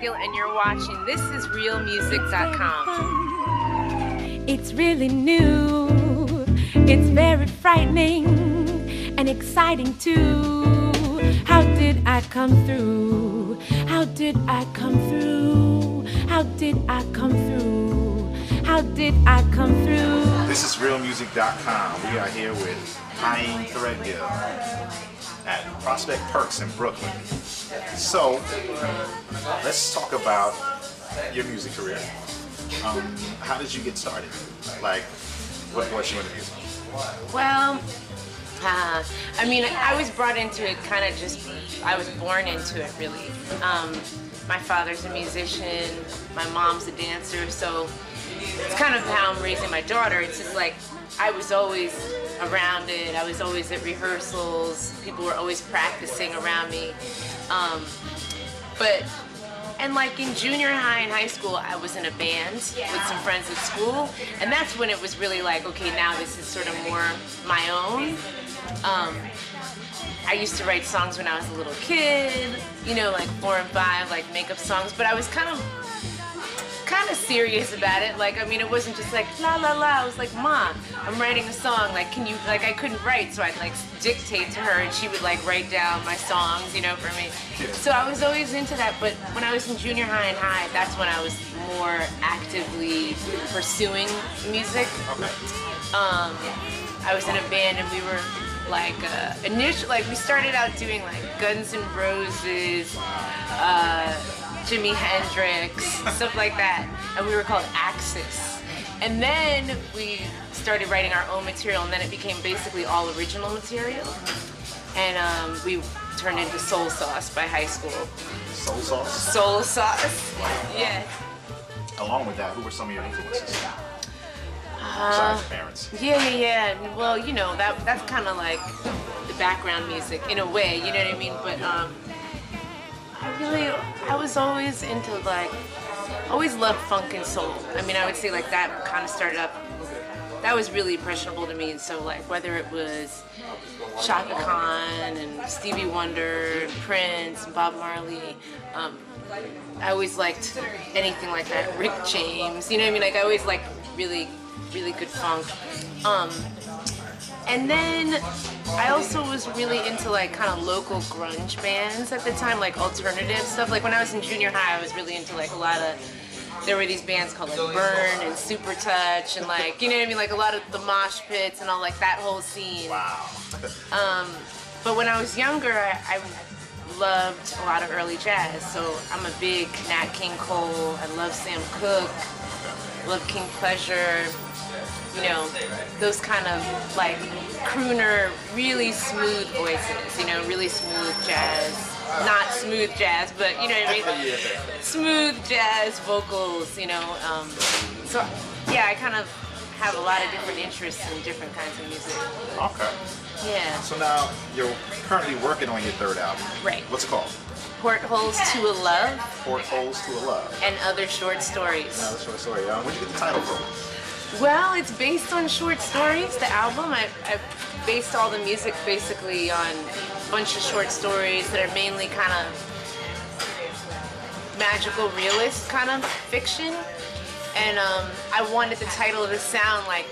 Threadgill, and you're watching thisisrealmusic.com. It's really new. It's very frightening and exciting too. How did I come through? How did I come through? How did I come through? How did I come through? This is realmusic.com. We are here with Pyeng Threadgill at Prospect Perks in Brooklyn. So, let's talk about your music career. How did you get started? Like, what brought you into music? Well, I mean, I was brought into it kind of just, I was born into it really. My father's a musician, my mom's a dancer, so it's kind of how I'm raising my daughter. It's just like, I was always around it, I was always at rehearsals, people were always practicing around me. And like in junior high and high school, I was in a band with some friends at school, and that's when it was really like, okay, now this is sort of more my own. I used to write songs when I was a little kid, you know, like 4 and 5, like makeup songs, but I was kind of serious about it. Like, I mean, it wasn't just like la la la. I was like, Mom, I'm writing a song. Like, can you, like, I couldn't write, so I'd like dictate to her, and she would like write down my songs, you know, for me. So I was always into that. But when I was in junior high and high, that's when I was more actively pursuing music. I was in a band, and we were like we started out doing like Guns N' Roses, Jimi Hendrix, stuff like that, and we were called Axis. And then we started writing our own material, and then it became basically all original material. And we turned into Soul Sauce by high school. Soul Sauce? Soul Sauce, yeah. Along with that, who were some of your influences? Besides your parents. Yeah. Well, you know, that's kind of like the background music in a way, you know what I mean? But I was always into like, always loved funk and soul. I mean, I would say like that kind of started up, that was really impressionable to me. And so like whether it was Chaka Khan and Stevie Wonder and Prince and Bob Marley, I always liked anything like that. Rick James, you know what I mean? Like I always liked really good funk. And then I also was really into like kind of local grunge bands at the time, like alternative stuff. Like when I was in junior high, I was really into like a lot of, there were these bands called like Burn and Super Touch and like, you know what I mean? Like a lot of the mosh pits and all like that whole scene. Wow. But when I was younger, I loved a lot of early jazz. So I'm a big Nat King Cole, I love Sam Cooke, love King Pleasure. You know, those kind of like crooner, really smooth voices, you know, really smooth jazz. Not smooth jazz, but you know what I mean? Smooth jazz vocals, you know. So yeah, I kind of have a lot of different interests in different kinds of music. Okay. Yeah. So now you're currently working on your third album. Right. What's it called? Portholes to a Love. Portholes to a Love. And Other Short Stories. Another short story. Where'd you get the title from? Well, it's based on short stories, the album. I based all the music basically on a bunch of short stories that are mainly kind of magical realist kind of fiction. And I wanted the title to sound like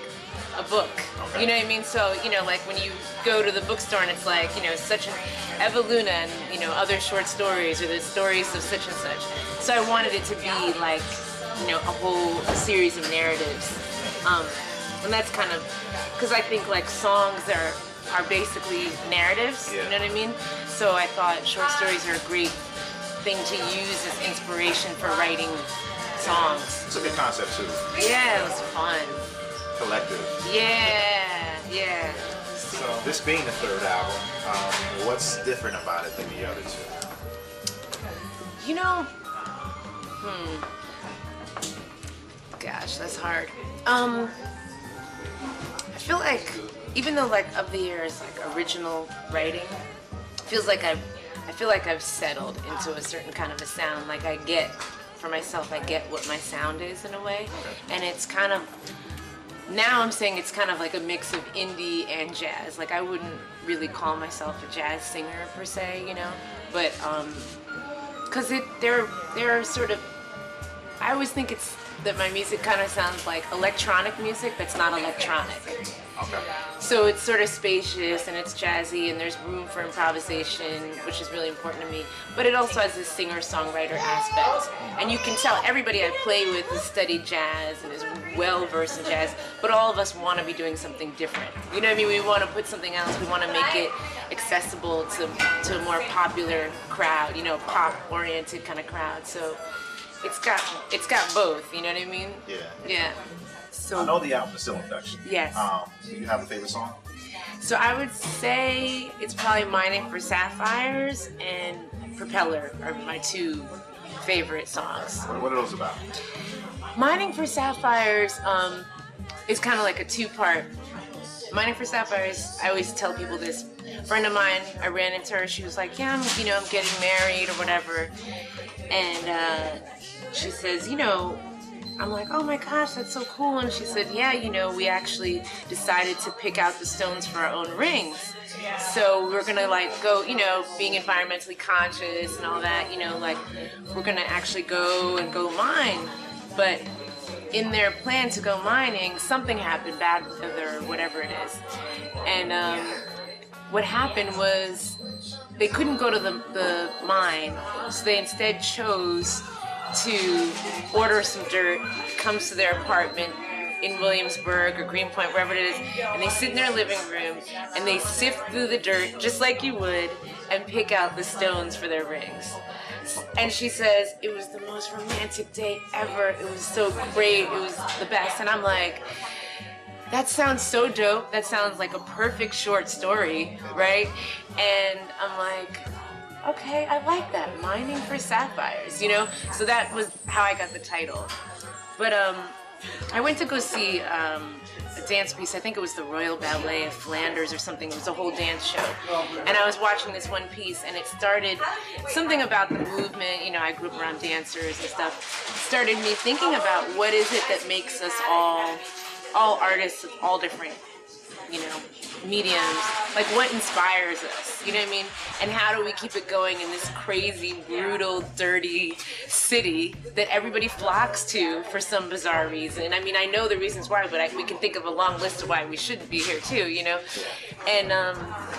a book. You know what I mean? So, you know, like when you go to the bookstore and it's like, you know, such an Eveluna and, you know, other short stories or the stories of such and such. So I wanted it to be like, you know, a whole series of narratives. And that's kind of, because I think like songs are basically narratives, you know what I mean? So I thought short stories are a great thing to use as inspiration for writing songs. It's a good concept too. Yeah, it was fun. Collective. Yeah. So this being the third album, what's different about it than the other two? You know, gosh, that's hard. I feel like, even though like of the years like original writing, feels like I feel like I've settled into a certain kind of a sound. Like I get, for myself, I get what my sound is in a way, and it's kind of, now I'm saying it's kind of like a mix of indie and jazz. Like I wouldn't really call myself a jazz singer per se, you know, but because they're sort of, I always think it's that my music kind of sounds like electronic music that's not electronic. Okay. So it's sort of spacious and it's jazzy and there's room for improvisation, which is really important to me. But it also has this singer-songwriter aspect. And you can tell everybody I play with has studied jazz and is well versed in jazz, but all of us want to be doing something different. You know what I mean? We want to put something else. We want to make it accessible to a more popular crowd, you know, pop-oriented kind of crowd. So it's got both, you know what I mean? Yeah. Yeah. So I know the album is still in production. Yes. Do you have a favorite song? So I would say it's probably Mining for Sapphires and Propeller are my two favorite songs. What are those about? Mining for Sapphires is kind of like a two-part. Mining for Sapphires, I always tell people this. A friend of mine, I ran into her, she was like, yeah, I'm getting married or whatever. And she says, I'm like, oh my gosh, that's so cool. And she said, yeah, we actually decided to pick out the stones for our own rings. So we're gonna go, being environmentally conscious and all that, we're gonna actually go mine. But in their plan to go mining, something happened, bad weather or whatever it is. And what happened was they couldn't go to the mine, so they instead chose to order some dirt, comes to their apartment in Williamsburg or Greenpoint, wherever it is, and they sit in their living room and they sift through the dirt just like you would and pick out the stones for their rings. And she says, it was the most romantic day ever. It was so great. It was the best. And I'm like, that sounds so dope. That sounds like a perfect short story, right? And I'm like, okay, I like that. Mining for Sapphires, So that was how I got the title. But I went to go see a dance piece. I think it was the Royal Ballet of Flanders or something. It was a whole dance show. And I was watching this one piece, and it started something about the movement. I grew up around dancers and stuff. Started me thinking about what is it that makes us all artists of all different, mediums, like what inspires us, you know what I mean? And how do we keep it going in this crazy, brutal, dirty city that everybody flocks to for some bizarre reason? I mean, I know the reasons why, but we can think of a long list of why we shouldn't be here too, And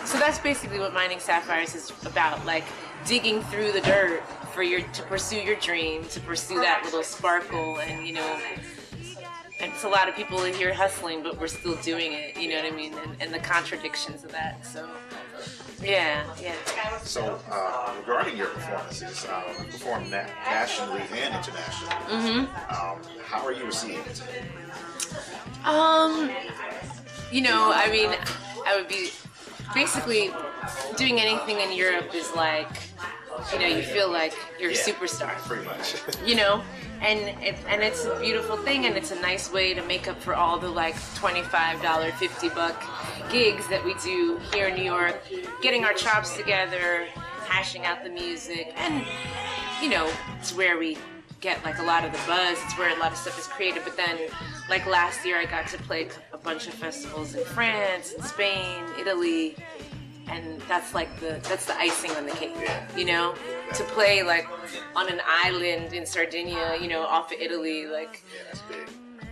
so that's basically what Mining Sapphires is about, like digging through the dirt to pursue your dream, to pursue that little sparkle, and and it's a lot of people in here hustling, but we're still doing it, you know what I mean? And the contradictions of that. So, yeah. So, regarding your performances, you perform nationally and internationally. Mm-hmm. How are you received? I would be basically doing anything in Europe is like, you feel like you're a superstar. Pretty much. And it's a beautiful thing, and it's a nice way to make up for all the like $25, $50 gigs that we do here in New York, getting our chops together, hashing out the music, and it's where we get like a lot of the buzz. It's where a lot of stuff is created. But then, like last year, I got to play a bunch of festivals in France, in Spain, Italy. And that's the icing on the cake, to play like on an island in Sardinia, off of Italy, like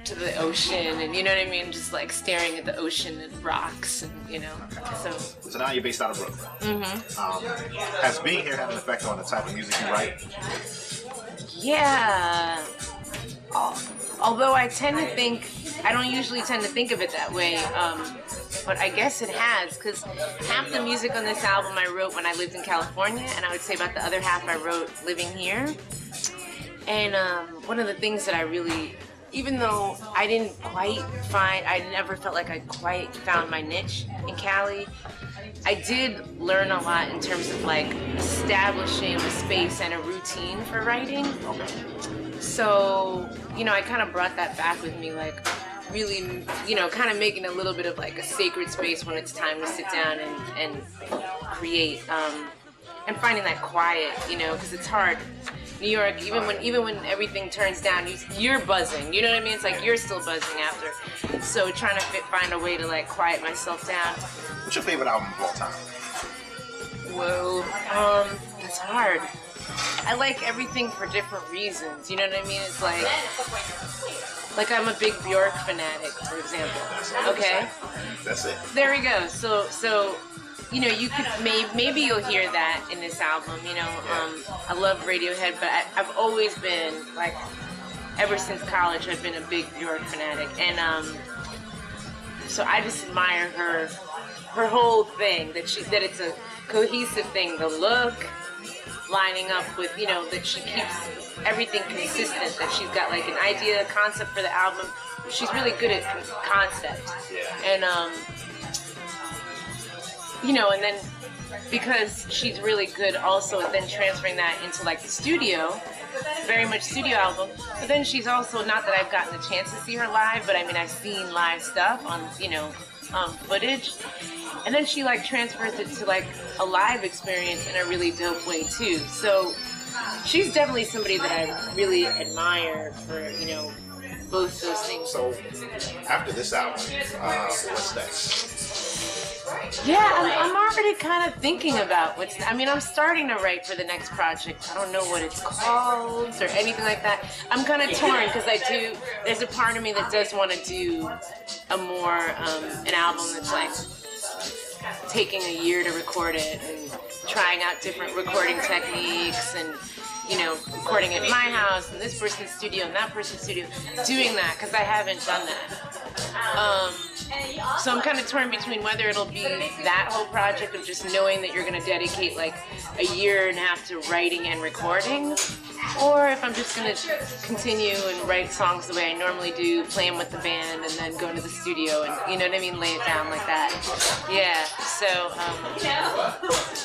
to the ocean, and you know what I mean, just like staring at the ocean and rocks, and So now you're based out of Brooklyn. Mm-hmm. Has being here had an effect on the type of music you write? Yeah. Although I don't usually tend to think of it that way, but I guess it has, because half the music on this album I wrote when I lived in California, and I would say about the other half I wrote living here. And one of the things that I really, even though I never felt like I quite found my niche in Cali, I did learn a lot in terms of like establishing a space and a routine for writing. So, I kind of brought that back with me, like really, kind of making a little bit of like a sacred space when it's time to sit down and create, and finding that quiet, because it's hard. New York, even when everything turns down, you're buzzing, you know what I mean? It's like you're still buzzing after. So trying to find a way to like quiet myself down. What's your favorite album of all time? Whoa. It's hard. I like everything for different reasons. You know what I mean? It's like I'm a big Bjork fanatic, for example. Okay? That's it. There we go. So you know, you could maybe you'll hear that in this album. You know, I love Radiohead, but I've always been like, ever since college, I've been a big Bjork fanatic, and so I just admire her whole thing, that it's a cohesive thing. The look, lining up with, you know, that she keeps everything consistent. That she's got like an idea, a concept for the album. She's really good at concept, and you know, and then because she's really good also at then transferring that into like the studio, very much studio album. But then she's also, not that I've gotten the chance to see her live, but I mean, I've seen live stuff on, you know, footage. And then she like transfers it to like a live experience in a really dope way too. So she's definitely somebody that I really admire for, you know, both those things. So after this album, what's next? Yeah, I'm already kind of thinking about I mean, I'm starting to write for the next project. I don't know what it's called or anything like that. I'm kind of torn because there's a part of me that does want to do an album that's like taking a year to record it and trying out different recording techniques and, you know, recording at my house and this person's studio and that person's studio, doing that because I haven't done that. So I'm kind of torn between whether it'll be that whole project of just knowing that you're going to dedicate like a year and a half to writing and recording, or if I'm just going to continue and write songs the way I normally do, play them with the band, and then go into the studio and, you know what I mean, lay it down like that. Yeah, so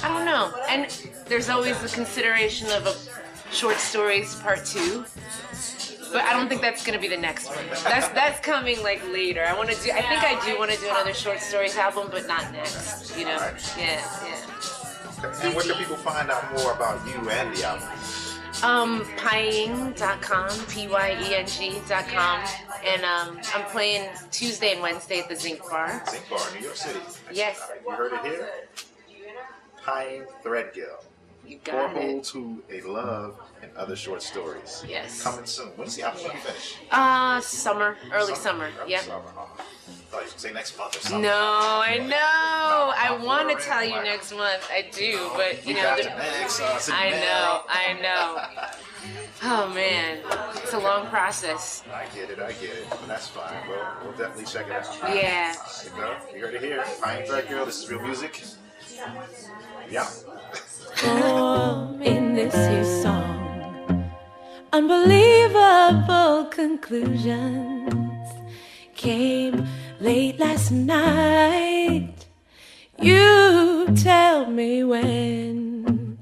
I don't know. And there's always the consideration of a short stories part 2. But I don't think that's gonna be the next one. That's coming like later. I think I do want to do another short stories album, but not next. You know? Right. Yeah. Okay. And where can people find out more about you and the album? Pyeng.com, Pyeng.com, and I'm playing Tuesday and Wednesday at the Zinc Bar. Zinc Bar, New York City. Yes. All right, you heard it here. Pyeng Threadgill. You got Porthole it. to a Love and Other Short Stories. Yes. Coming soon. When's the album going to finish? Early summer. Yep. Summer. Oh, I thought you would say next month or something. No, I know. I want to worry. tell you next month. I do, but you know. got the next, I know. Oh man, it's a long process. I get it, but that's fine. We'll definitely check it out. Yeah. You heard it here. Pyeng Threadgill, this is real music. Yeah. In this here song, unbelievable conclusions came late last night. You tell me when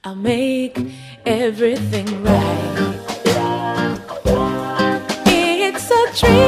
I'll make everything right. It's a dream.